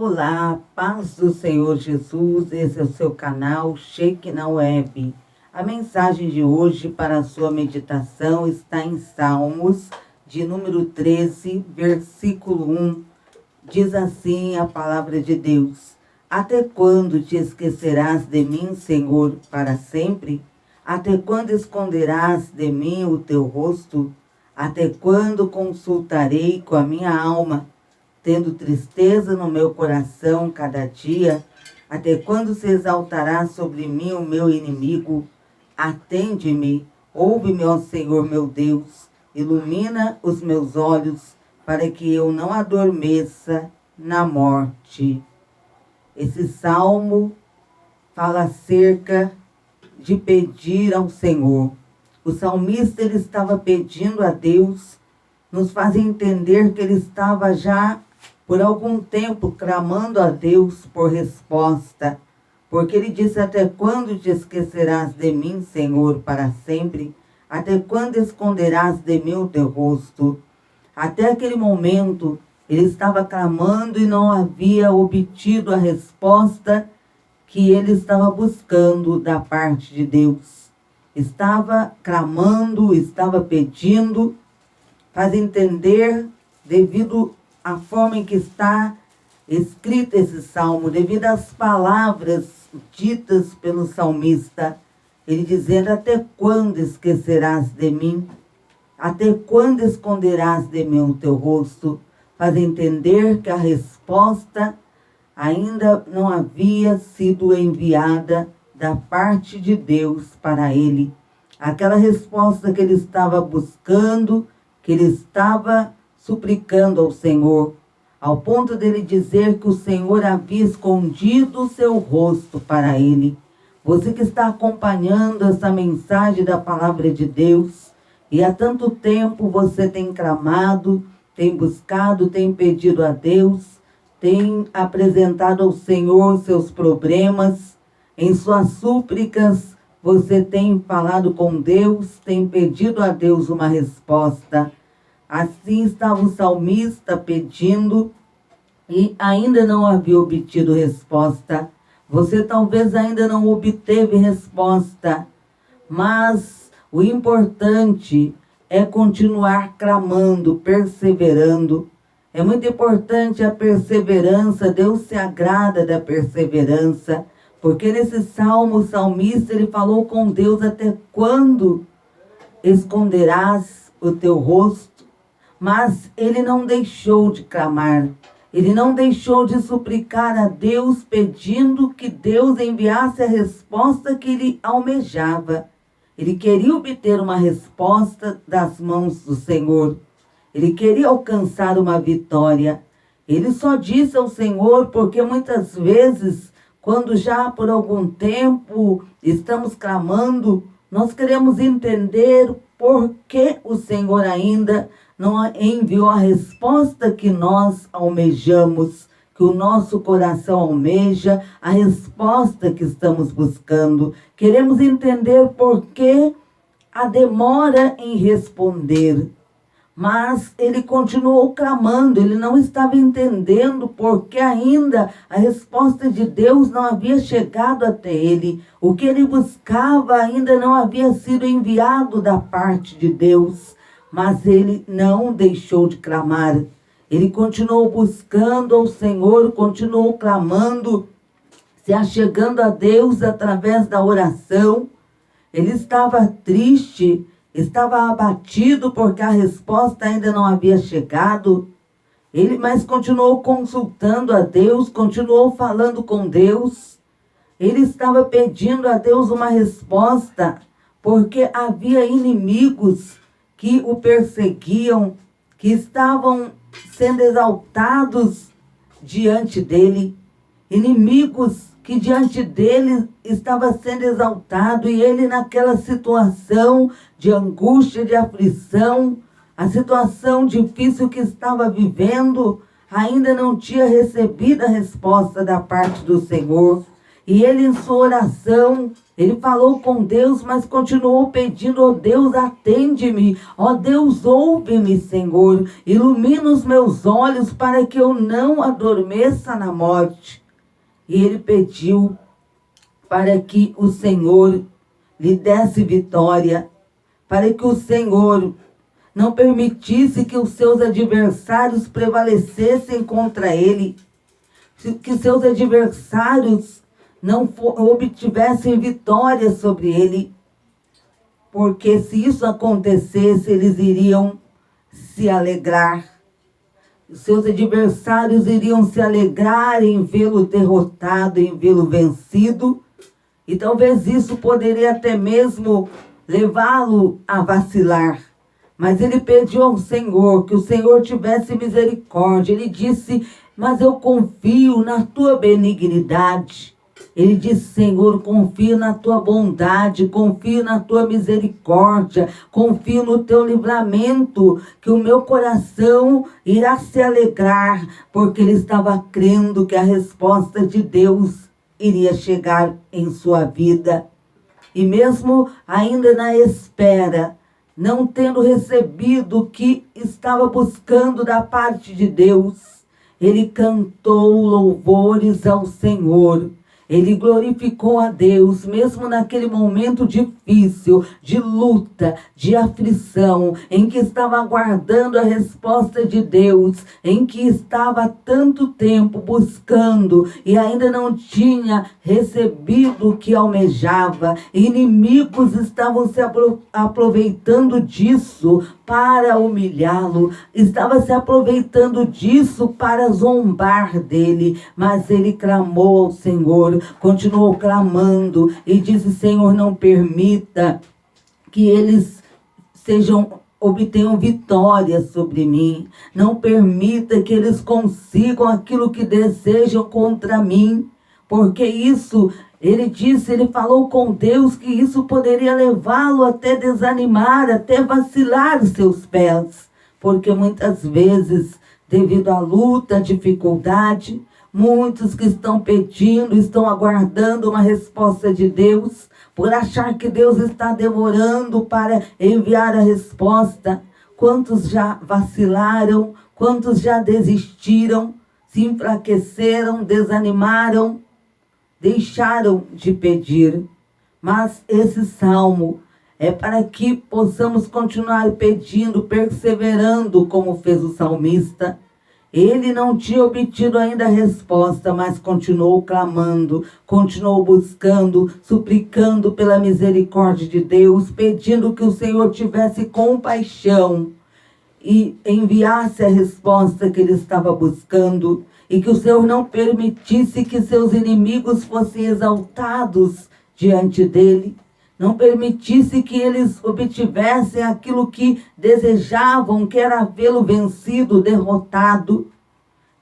Olá, paz do Senhor Jesus, esse é o seu canal Shekinah Web. A mensagem de hoje para a sua meditação está em Salmos, de número 13, versículo 1. Diz assim a palavra de Deus: Até quando te esquecerás de mim, Senhor, para sempre? Até quando esconderás de mim o teu rosto? Até quando consultarei com a minha alma, tendo tristeza no meu coração cada dia? Até quando se exaltará sobre mim o meu inimigo? Atende-me, ouve-me, ó Senhor meu Deus, ilumina os meus olhos, para que eu não adormeça na morte. Esse salmo fala acerca de pedir ao Senhor. O salmista, ele estava pedindo a Deus, nos faz entender que ele estava já por algum tempo clamando a Deus por resposta, porque ele disse: até quando te esquecerás de mim, Senhor, para sempre? Até quando esconderás de mim o teu rosto? Até aquele momento, ele estava clamando e não havia obtido a resposta que ele estava buscando da parte de Deus. Estava clamando, estava pedindo, faz entender, devido à forma em que está escrito esse salmo, devido às palavras ditas pelo salmista, ele dizendo: até quando esquecerás de mim? Até quando esconderás de mim o teu rosto? Faz entender que a resposta ainda não havia sido enviada da parte de Deus para ele. Aquela resposta que ele estava buscando, que ele estava suplicando ao Senhor, ao ponto dele dizer que o Senhor havia escondido o seu rosto para ele. Você que está acompanhando essa mensagem da palavra de Deus, e há tanto tempo você tem clamado, tem buscado, tem pedido a Deus, tem apresentado ao Senhor seus problemas, em suas súplicas você tem falado com Deus, tem pedido a Deus uma resposta. Assim estava o salmista pedindo e ainda não havia obtido resposta. Você talvez ainda não obteve resposta, mas o importante é continuar clamando, perseverando. É muito importante a perseverança. Deus se agrada da perseverança, porque nesse salmo o salmista, ele falou com Deus: até quando esconderás o teu rosto? Mas ele não deixou de clamar, ele não deixou de suplicar a Deus, pedindo que Deus enviasse a resposta que ele almejava. Ele queria obter uma resposta das mãos do Senhor. Ele queria alcançar uma vitória. Ele só disse ao Senhor, porque muitas vezes, quando já por algum tempo estamos clamando, nós queremos entender por que o Senhor ainda não enviou a resposta que nós almejamos, que o nosso coração almeja, a resposta que estamos buscando. Queremos entender por que a demora em responder. Mas ele continuou clamando, ele não estava entendendo porque ainda a resposta de Deus não havia chegado até ele. O que ele buscava ainda não havia sido enviado da parte de Deus. Mas ele não deixou de clamar. Ele continuou buscando ao Senhor, continuou clamando, se achegando a Deus através da oração. Ele estava triste, estava abatido porque a resposta ainda não havia chegado. Mas continuou consultando a Deus, continuou falando com Deus. Ele estava pedindo a Deus uma resposta, porque havia inimigos que o perseguiam, que estavam sendo exaltados diante dele. Inimigos que diante dele estava sendo exaltado, e ele naquela situação de angústia, de aflição, a situação difícil que estava vivendo, ainda não tinha recebido a resposta da parte do Senhor. E ele, em sua oração, Ele falou com Deus, mas continuou pedindo: ó Deus, atende-me. Ó Deus, ouve-me, Senhor. Ilumina os meus olhos para que eu não adormeça na morte. E ele pediu para que o Senhor lhe desse vitória, para que o Senhor não permitisse que os seus adversários prevalecessem contra ele, que seus adversários não obtivessem vitória sobre ele, porque se isso acontecesse, eles iriam se alegrar. Seus adversários iriam se alegrar em vê-lo derrotado, em vê-lo vencido, e talvez isso poderia até mesmo levá-lo a vacilar. Mas ele pediu ao Senhor que o Senhor tivesse misericórdia. Ele disse: mas eu confio na tua benignidade. Ele disse: Senhor, confio na tua bondade, confio na tua misericórdia, confio no teu livramento, que o meu coração irá se alegrar, porque ele estava crendo que a resposta de Deus iria chegar em sua vida. E mesmo ainda na espera, não tendo recebido o que estava buscando da parte de Deus, ele cantou louvores ao Senhor. Ele glorificou a Deus, mesmo naquele momento difícil, de luta, de aflição, em que estava aguardando a resposta de Deus, em que estava há tanto tempo buscando e ainda não tinha recebido o que almejava. Inimigos estavam se aproveitando disso para humilhá-lo, estava se aproveitando disso para zombar dele, mas ele clamou ao Senhor, continuou clamando e disse: Senhor, não permita que eles obtenham vitória sobre mim, não permita que eles consigam aquilo que desejam contra mim, porque isso, ele disse, ele falou com Deus que isso poderia levá-lo até desanimar, até vacilar os seus pés, porque muitas vezes, devido à luta, à dificuldade, muitos que estão pedindo, estão aguardando uma resposta de Deus, por achar que Deus está demorando para enviar a resposta. Quantos já vacilaram, quantos já desistiram, se enfraqueceram, desanimaram, deixaram de pedir. Mas esse salmo é para que possamos continuar pedindo, perseverando, como fez o salmista. Ele não tinha obtido ainda a resposta, mas continuou clamando, continuou buscando, suplicando pela misericórdia de Deus, pedindo que o Senhor tivesse compaixão e enviasse a resposta que ele estava buscando, e que o Senhor não permitisse que seus inimigos fossem exaltados diante dele, não permitisse que eles obtivessem aquilo que desejavam, que era vê-lo vencido, derrotado.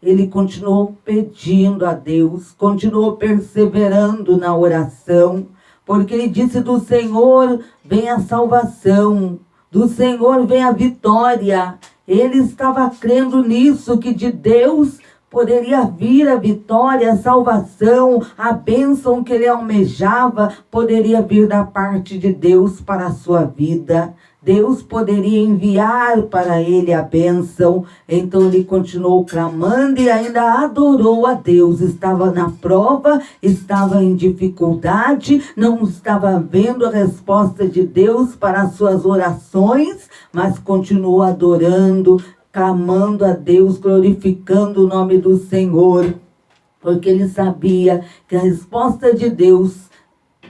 Ele continuou pedindo a Deus, continuou perseverando na oração, porque ele disse: do Senhor vem a salvação, do Senhor vem a vitória. Ele estava crendo nisso, que de Deus poderia vir a vitória, a salvação, a bênção que ele almejava, poderia vir da parte de Deus para a sua vida. Deus poderia enviar para ele a bênção. Então ele continuou clamando e ainda adorou a Deus. Estava na prova, estava em dificuldade, não estava vendo a resposta de Deus para as suas orações, mas continuou adorando, clamando a Deus, glorificando o nome do Senhor, porque ele sabia que a resposta de Deus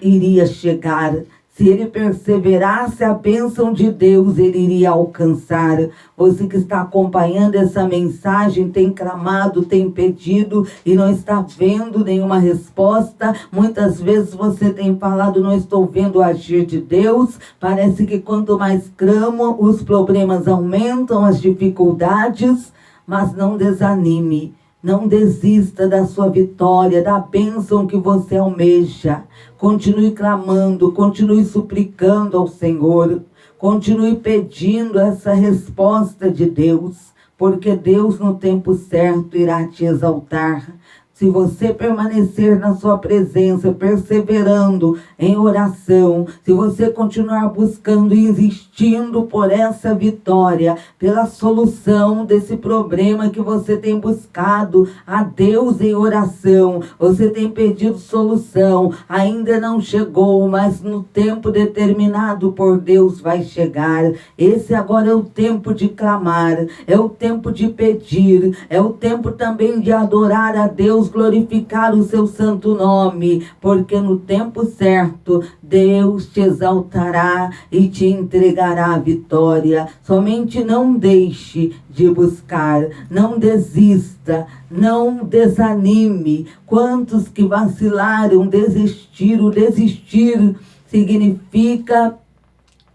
iria chegar. Se ele perseverasse, a bênção de Deus ele iria alcançar. Você que está acompanhando essa mensagem tem clamado, tem pedido e não está vendo nenhuma resposta. Muitas vezes você tem falado: não estou vendo o agir de Deus. Parece que quanto mais clamo, os problemas aumentam, as dificuldades. Mas não desanime. Não desista da sua vitória, da bênção que você almeja. Continue clamando, continue suplicando ao Senhor. Continue pedindo essa resposta de Deus, porque Deus no tempo certo irá te exaltar. Se você permanecer na sua presença, perseverando em oração, se você continuar buscando e insistindo por essa vitória, pela solução desse problema que você tem buscado a Deus em oração, você tem pedido solução, ainda não chegou, mas no tempo determinado por Deus vai chegar. Esse agora é o tempo de clamar, é o tempo de pedir, é o tempo também de adorar a Deus, glorificar o seu santo nome, porque no tempo certo Deus te exaltará e te entregará a vitória. Somente não deixe de buscar, não desista, não desanime. Quantos que vacilaram, desistiram, o desistir significa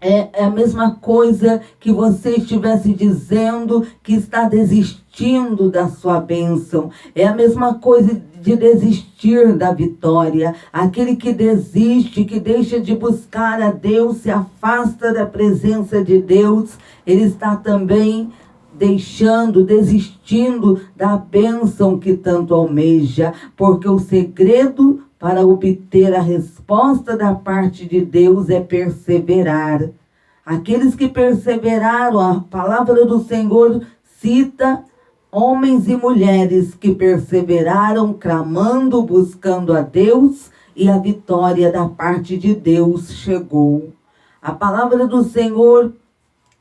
é a mesma coisa que você estivesse dizendo que está desistindo da sua bênção. É a mesma coisa de desistir da vitória. Aquele que desiste, que deixa de buscar a Deus, se afasta da presença de Deus, ele está também desistindo da bênção que tanto almeja, porque o segredo para obter a resposta da parte de Deus é perseverar. Aqueles que perseveraram, a palavra do Senhor cita homens e mulheres que perseveraram, clamando, buscando a Deus, e a vitória da parte de Deus chegou. A palavra do Senhor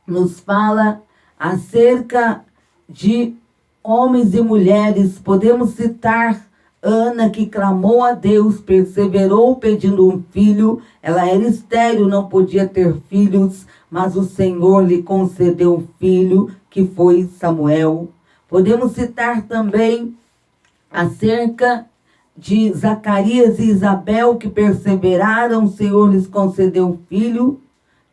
nos fala acerca de homens e mulheres. Podemos citar Ana, que clamou a Deus, perseverou pedindo um filho. Ela era estéril, não podia ter filhos, mas o Senhor lhe concedeu um filho, que foi Samuel. Podemos citar também acerca de Zacarias e Isabel, que perseveraram, o Senhor lhes concedeu um filho.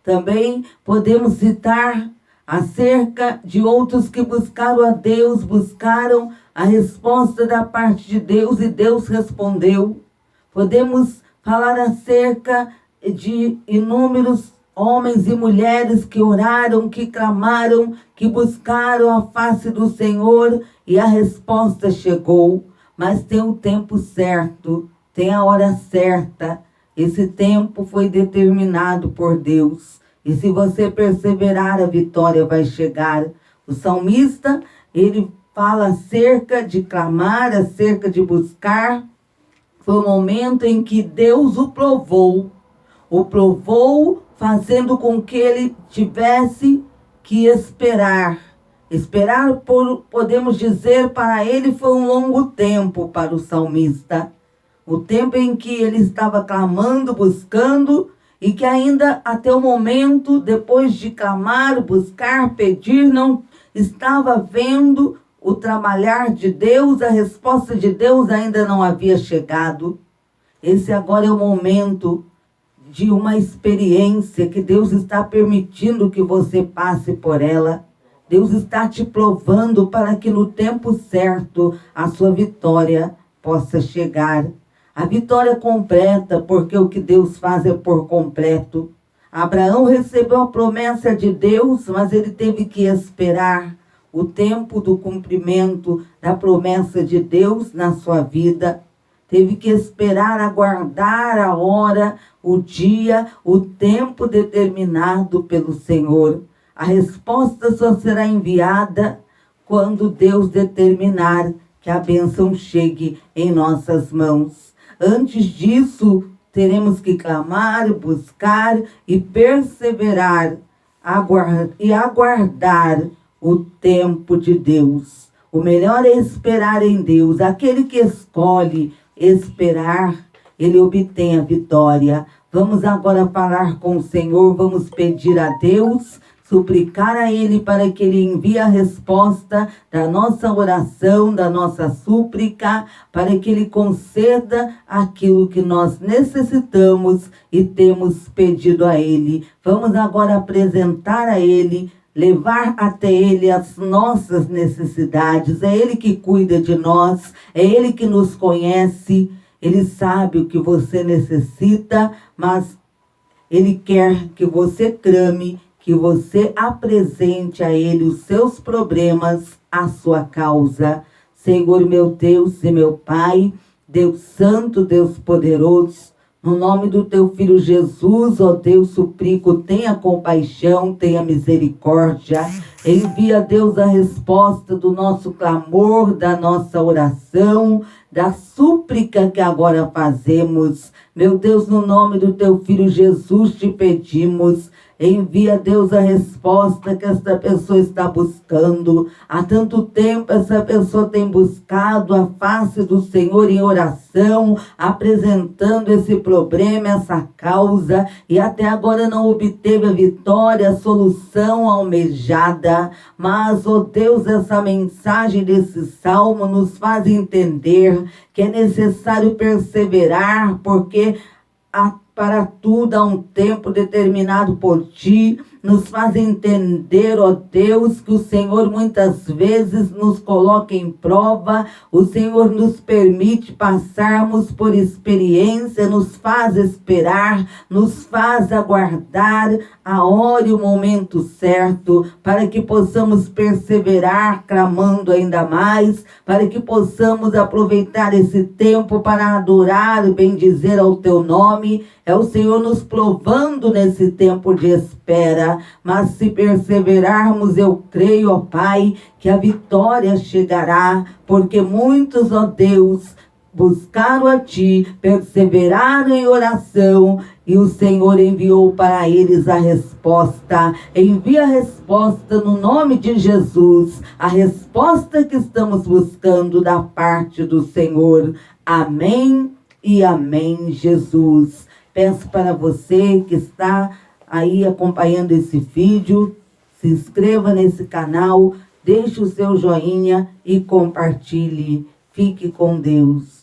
Também podemos citar acerca de outros que buscaram a Deus, buscaram a resposta da parte de Deus e Deus respondeu. Podemos falar acerca de inúmeros homens e mulheres que oraram, que clamaram, que buscaram a face do Senhor e a resposta chegou. Mas tem o tempo certo, tem a hora certa. Esse tempo foi determinado por Deus. E se você perseverar, a vitória vai chegar. O salmista, ele fala acerca de clamar, acerca de buscar. Foi o momento em que Deus o provou fazendo com que ele tivesse que esperar. Esperar, podemos dizer, para ele foi um longo tempo para o salmista. O tempo em que ele estava clamando, buscando, e que ainda até o momento, depois de clamar, buscar, pedir, não estava vendo o trabalhar de Deus, a resposta de Deus ainda não havia chegado. Esse agora é o momento de uma experiência que Deus está permitindo que você passe por ela. Deus está te provando para que no tempo certo a sua vitória possa chegar. A vitória completa, porque o que Deus faz é por completo. Abraão recebeu a promessa de Deus, mas ele teve que esperar o tempo do cumprimento da promessa de Deus na sua vida. Teve que esperar, aguardar a hora, o dia, o tempo determinado pelo Senhor. A resposta só será enviada quando Deus determinar que a bênção chegue em nossas mãos. Antes disso, teremos que clamar, buscar e perseverar e aguardar o tempo de Deus. O melhor é esperar em Deus. Aquele que escolhe esperar, ele obtém a vitória. Vamos agora falar com o Senhor, vamos pedir a Deus, suplicar a Ele para que Ele envie a resposta da nossa oração, da nossa súplica, para que Ele conceda aquilo que nós necessitamos e temos pedido a Ele. Vamos agora apresentar a Ele, levar até Ele as nossas necessidades. É Ele que cuida de nós, é Ele que nos conhece, Ele sabe o que você necessita, mas Ele quer que você clame, que você apresente a Ele os seus problemas, a sua causa. Senhor meu Deus e meu Pai, Deus Santo, Deus Poderoso, no nome do teu Filho Jesus, ó Deus, suplico, tenha compaixão, tenha misericórdia. Envia, Deus, a resposta do nosso clamor, da nossa oração, da súplica que agora fazemos. Meu Deus, no nome do teu Filho Jesus, te pedimos. Envia, Deus, a resposta que esta pessoa está buscando. Há tanto tempo essa pessoa tem buscado a face do Senhor em oração, apresentando esse problema, essa causa, e até agora não obteve a vitória, a solução almejada. Mas, ó Deus, essa mensagem desse salmo nos faz entender que é necessário perseverar, porque para tudo há um tempo determinado por ti. Nos faz entender, ó Deus, que o Senhor muitas vezes nos coloca em prova, o Senhor nos permite passarmos por experiência, nos faz esperar, nos faz aguardar a hora e o momento certo, para que possamos perseverar, clamando ainda mais, para que possamos aproveitar esse tempo para adorar e bendizer ao teu nome. É o Senhor nos provando nesse tempo de espera, mas se perseverarmos, eu creio, ó Pai, que a vitória chegará, porque muitos, ó Deus, buscaram a Ti, perseveraram em oração, e o Senhor enviou para eles a resposta. Envia a resposta no nome de Jesus, a resposta que estamos buscando da parte do Senhor. Amém e amém, Jesus. Peço para você que está aí acompanhando esse vídeo, se inscreva nesse canal, deixe o seu joinha e compartilhe. Fique com Deus.